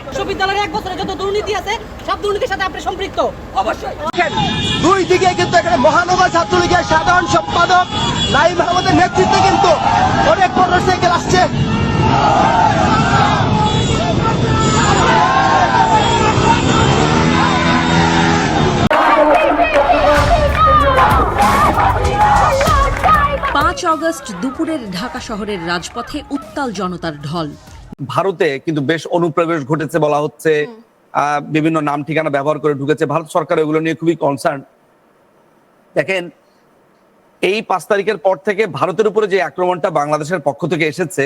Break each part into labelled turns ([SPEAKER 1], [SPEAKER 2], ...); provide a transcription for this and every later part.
[SPEAKER 1] বিশ্ববিদ্যালয়ের 1 বছরে যত দুর্নীতি আছে সব দুর্নীতির সাথে আপনি সম্পৃক্ত। অবশ্যই
[SPEAKER 2] দুই দিকে কিন্তু এখানে মহানগর ছাত্রলীগের সাধারণ সম্পাদক নাঈম আহমেদের নেতৃত্বে কিন্তু অনেক মোটরসাইকেল আসছে।
[SPEAKER 3] আগস্ট দুপুরের ঢাকা শহরের রাজপথে উত্তাল জনতার ঢল।
[SPEAKER 4] ভারতে কিন্তু বেশ অনুপ্রবেশ ঘটেছে বলা হচ্ছে, বিভিন্ন নাম ঠিকানা ব্যবহার করে ঢুকেছে। ভারত সরকার এগুলো নিয়ে খুবই কনসার্ন। দেখেন, এই 5 তারিখের পর থেকে ভারতের উপরে যে আক্রমণটা বাংলাদেশের পক্ষ থেকে এসেছে।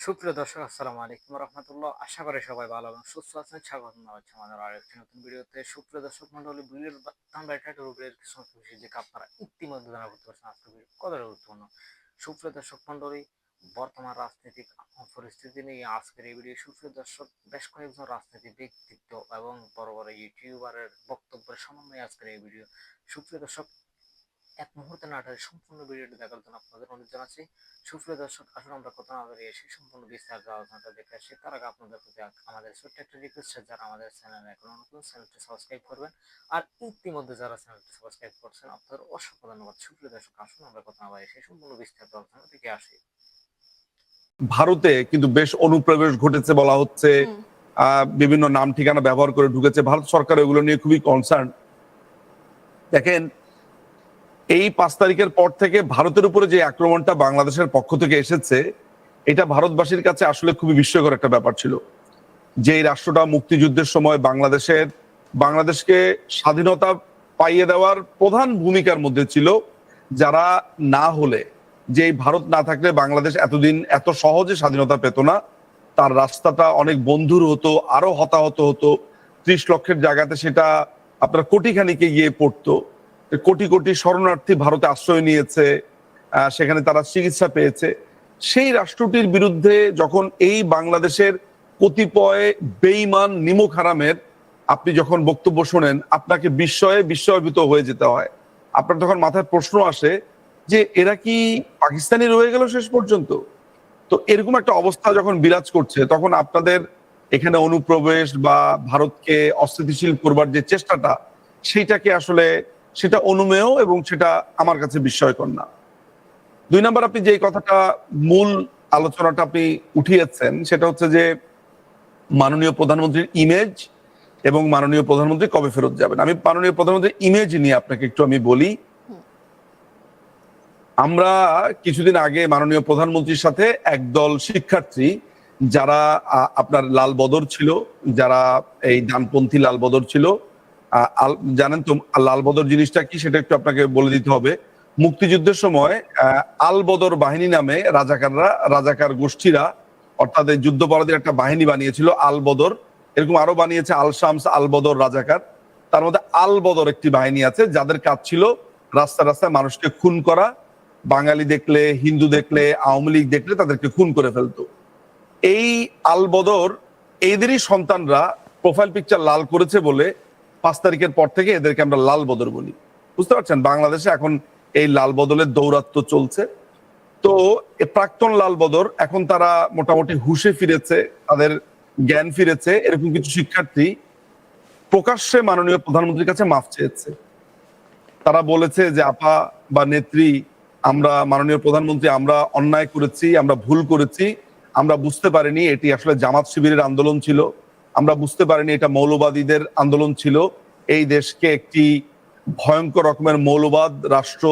[SPEAKER 5] সুপ্রিয় দর্শক, আসসালামু আলাইকুম রাহমাতুল্লাহ। আশা করি সবাই ভালো এবং সুস্থ আছেন। স্বাগত জানাচ্ছি আমাদের আরেকটি নতুন ভিডিওতে। সুপ্রিয় দর্শক মন্ডলী, ভিডিওর আমরা টাইটেল উপরে কিছু বিষয় যে আপনারা ইতিমধ্যে জানা করতে পারছেন আজকের ভিডিও কতটা গুরুত্বপূর্ণ। সুপ্রিয় দর্শক মন্ডলী, বর্তমান রাজনৈতিক পরিস্থিতি নিয়ে আজকের এই ভিডিও। সুপ্রিয় দর্শক, বেশ কয়েকজন রাজনৈতিক ব্যক্তিত্ব এবং বড় বড় ইউটিউবারের বক্তব্যের সমন্বয়ে আজকের এই ভিডিও। সুপ্রিয় দর্শক, এক মুহূর্তে না আটারে সম্পূর্ণ ভিডিওটি দেখার জন্য আপনাদের অনুরোধ জানাচ্ছি। সুপ্রিয় দর্শক, আসলে আমরা কথা না বলে সেই সম্পূর্ণ বিস্তারিত আলোচনাটা দেখে আসি। তার আগে আপনাদের প্রতি আমাদের ছোট্ট একটা রিকোয়েস্ট, যারা আমাদের চ্যানেলে এখন নতুন, চ্যানেলটি সাবস্ক্রাইব করবেন। আর ইতিমধ্যে যারা চ্যানেলটি সাবস্ক্রাইব করছেন, আপনাদের অসংখ্য ধন্যবাদ। সুপ্রিয় দর্শক, আসলে আমরা কথা না বলে সেই সম্পূর্ণ বিস্তারিত আলোচনা দেখে আসি।
[SPEAKER 4] ভারতে কিন্তু বেশ অনুপ্রবেশ ঘটেছে বলা হচ্ছে, বিভিন্ন নাম ঠিকানা ব্যবহার করে ঢুকেছে। ভারত সরকার এগুলো নিয়ে খুবই কনসার্ন। দেখেন, এই 5 তারিখের পর থেকে ভারতের উপরে যে আক্রমণটা বাংলাদেশের পক্ষ থেকে এসেছে, এটা ভারতবাসীর কাছে আসলে খুবই বিস্ময়কর একটা ব্যাপার ছিল। যে এই রাষ্ট্রটা মুক্তিযুদ্ধের সময় বাংলাদেশকে স্বাধীনতা পাইয়ে দেওয়ার প্রধান ভূমিকার মধ্যে ছিল, যারা না হলে, যে এই ভারত না থাকলে বাংলাদেশ এতদিন এত সহজে স্বাধীনতা পেত না। তার রাস্তাটা অনেক বন্ধুর হতো, আরো হতাহত হতো। 30 লক্ষের জায়গাতে সেটা আপনার কোটিখানিকে গিয়ে পড়তো। কোটি কোটি শরণার্থী ভারতে আশ্রয় নিয়েছে, সেখানে তারা চিকিৎসা পেয়েছে। সেই রাষ্ট্রটির বিরুদ্ধে যখন এই বাংলাদেশের কতিপয় বেঈমান নিমক হারামের আপনি যখন বক্তব্য শোনেন, আপনাকে বিস্ময়ভীত হয়ে যেতে হয়। আপনার তখন মাথায় প্রশ্ন আসে যে এরা কি পাকিস্তানি রয়ে গেল শেষ পর্যন্ত? তো এরকম একটা অবস্থা যখন বিরাজ করছে, তখন আপনাদের এখানে অনুপ্রবেশ বা ভারতকে অস্থিতিশীল করবার যে চেষ্টাটা, সেইটাকে আসলে সেটা অনুমেয় এবং সেটা আমার কাছে বিস্ময়কর না। 2 নম্বর, আপনি যে কথাটা মূল আলোচনাটা আপনি উঠিয়েছেন, সেটা হচ্ছে যে মাননীয় প্রধানমন্ত্রীর ইমেজ এবং মাননীয় প্রধানমন্ত্রী কবে ফেরত যাবেন। আমি মাননীয় প্রধানমন্ত্রীর ইমেজ নিয়ে আপনাকে একটু আমি বলি। আমরা কিছুদিন আগে মাননীয় প্রধানমন্ত্রীর সাথে একদল শিক্ষার্থী, যারা আপনার লাল বদর ছিল, যারা এই ডানপন্থী লাল বদর ছিল, জানেন তো লাল বদর জিনিসটা কি, সেটা একটু আপনাকে বলে দিতে হবে। মুক্তিযুদ্ধের সময় আল বদর বাহিনী নামে রাজাকার গোষ্ঠীরা, অর্থাৎ এই যুদ্ধপরাধীর একটা বাহিনী বানিয়েছিল আল বদর। এরকম আরো বানিয়েছে আল শামস, আল বদর, রাজাকার। তার মধ্যে আল বদর একটি বাহিনী আছে, যাদের কাজ ছিল রাস্তায় রাস্তায় মানুষকে খুন করা। বাঙালি দেখলে, হিন্দু দেখলে, আওয়ামী লীগ দেখলে তাদেরকে খুন করে ফেলতো। এই আল বদর এদেরই সন্তানরা প্রোফাইল পিকচার লাল করেছে বলে 5 তারিখের পর থেকে এদেরকে আমরা লাল বদর বলি। বুঝতে পারছেন, বাংলাদেশে এখন এই লাল বদলের দৌরাত্ম্য চলছে। তো প্রাক্তন লাল বদর এখন তারা মোটামুটি হুঁশে ফিরেছে, তাদের জ্ঞান ফিরেছে। এরকম কিছু শিক্ষার্থী প্রকাশ্যে মাননীয় প্রধানমন্ত্রীর কাছে মাফ চেয়েছে। তারা বলেছে যে আপা বা নেত্রী, আমরা মাননীয় প্রধানমন্ত্রী, আমরা অন্যায় করেছি, আমরা ভুল করেছি, আমরা বুঝতে পারিনি এটি আসলে জামাত শিবিরের আন্দোলন ছিল, আমরা বুঝতে পারিনি এটা মৌলবাদীদের আন্দোলন ছিল। এই দেশকে একটি ভয়ঙ্কর রকমের মৌলবাদ রাষ্ট্র,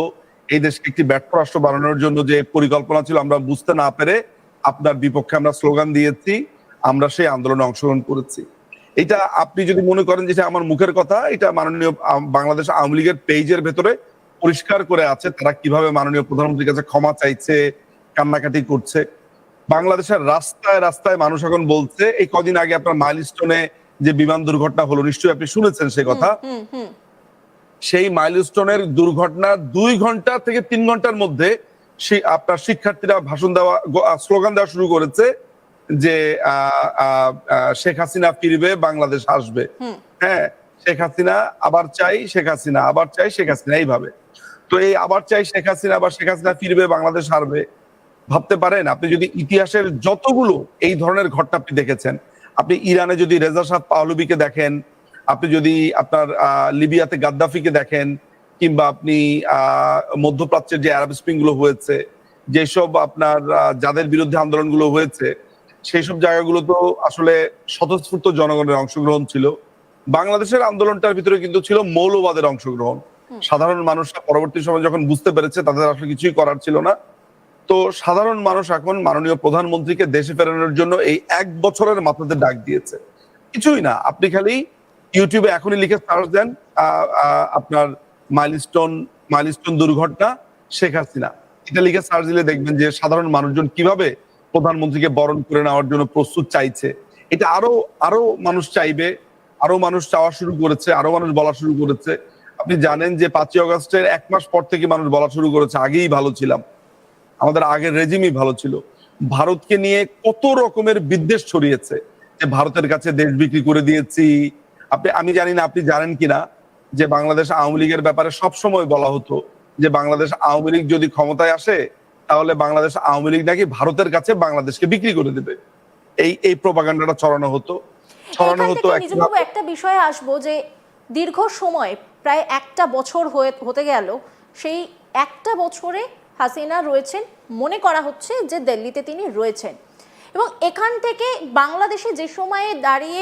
[SPEAKER 4] এই দেশকে একটি ব্যর্থ রাষ্ট্র বানানোর জন্য যে পরিকল্পনা ছিল, আমরা বুঝতে না পেরে আপনার বিপক্ষে আমরা স্লোগান দিয়েছি, আমরা সেই আন্দোলনে অংশগ্রহণ করেছি। এটা আপনি যদি মনে করেন যে আমার মুখের কথা, এটা মাননীয় বাংলাদেশ আওয়ামী লীগের পেজের ভেতরে পরিষ্কার করে আছে, তারা কিভাবে মাননীয় প্রধানমন্ত্রীর কাছে ক্ষমা চাইছে, কান্নাকাটি করছে। বাংলাদেশের রাস্তায় রাস্তায় মানুষ এখন বলছে, এই কদিন আগে আপনার মাইলস্টোনে যে বিমান দুর্ঘটনা হলো, নিশ্চয়ই আপনি শুনেছেন সে কথা। সেই মাইলস্টোনের দুর্ঘটনা 2 ঘন্টা থেকে 3 ঘন্টার মধ্যে আপনার শিক্ষার্থীরা ভাষণ দেওয়া, স্লোগান দেওয়া শুরু করেছে যে শেখ হাসিনা ফিরবে, বাংলাদেশ আসবে। হ্যাঁ, শেখ হাসিনা আবার চাই, শেখ হাসিনা আবার চাই, শেখ হাসিনা, এইভাবে। তো এই আবার চাই শেখ হাসিনা বা শেখ হাসিনা ফিরবে, বাংলাদেশ হারবে, ভাবতে পারেন? আপনি যদি ইতিহাসের যতগুলো এই ধরনের ঘটনা আপনি দেখেছেন, আপনি ইরানে যদি রেজা শাহ পাহলভিকে দেখেন, আপনি যদি আপনার লিবিয়াতে গাদ্দাফিকে দেখেন, কিংবা আপনি মধ্যপ্রাচ্যের যে আরব স্প্রিং গুলো হয়েছে, যেসব আপনার যাদের বিরুদ্ধে আন্দোলনগুলো হয়েছে, সেই সব জায়গাগুলো তো আসলে স্বতঃস্ফূর্ত জনগণের অংশগ্রহণ ছিল। বাংলাদেশের আন্দোলনটার ভিতরে কিন্তু ছিল মৌলবাদের অংশগ্রহণ। সাধারণ মানুষরা পরবর্তী সময় যখন বুঝতে পেরেছে তাদের আসলে কিছুই করার ছিল না, তো সাধারণ মানুষ এখন মাননীয় প্রধানমন্ত্রীকে দেশে ফেরানোর জন্য এই 1 বছরের মাথাতে ডাক দিয়েছে। কিছুই না, আপনি খালি ইউটিউবে এখনই লিখে সার্চ দেন আপনার মাইলস্টোন দুর্ঘটনা শেখ হাসিনা, এটা লিখে সার্চ দিলে দেখবেন যে সাধারণ মানুষজন কিভাবে প্রধানমন্ত্রীকে বরণ করে নেওয়ার জন্য প্রস্তুত চাইছে। এটা আরো মানুষ চাইবে, আরো মানুষ চাওয়া শুরু করেছে, আরো মানুষ বলা শুরু করেছে। আপনি জানেন যে 5ই আগস্টের 1 মাস পর থেকে মানুষ বলা শুরু করেছে আগেই ভালো ছিলাম, আমাদের আগের রেজিমই ভালো ছিল। ভারতকে নিয়ে কত রকমের বিদ্বেষ ছড়িয়েছে যে ভারতের কাছে দেশ বিক্রি করে দিয়েছি। আমি জানি না আপনি জানেন কিনা যে বাংলাদেশ আওয়ামী লীগের ব্যাপারে সবসময় বলা হতো যে বাংলাদেশ আওয়ামী লীগ যদি ক্ষমতায় আসে তাহলে বাংলাদেশ আওয়ামী লীগ নাকি ভারতের কাছে বাংলাদেশকে বিক্রি করে দেবে। এই প্রপাগান্ডাটা ছড়ানো হতো।
[SPEAKER 6] একটা বিষয়ে আসবো যে দীর্ঘ সময় প্রায় 1টা বছর হতে গেল, সেই 1টা বছরে হাসিনা রয়েছেন, মনে করা হচ্ছে যে দিল্লিতে তিনি রয়েছেন, এবং এখান থেকে বাংলাদেশে যে সময়ে দাঁড়িয়ে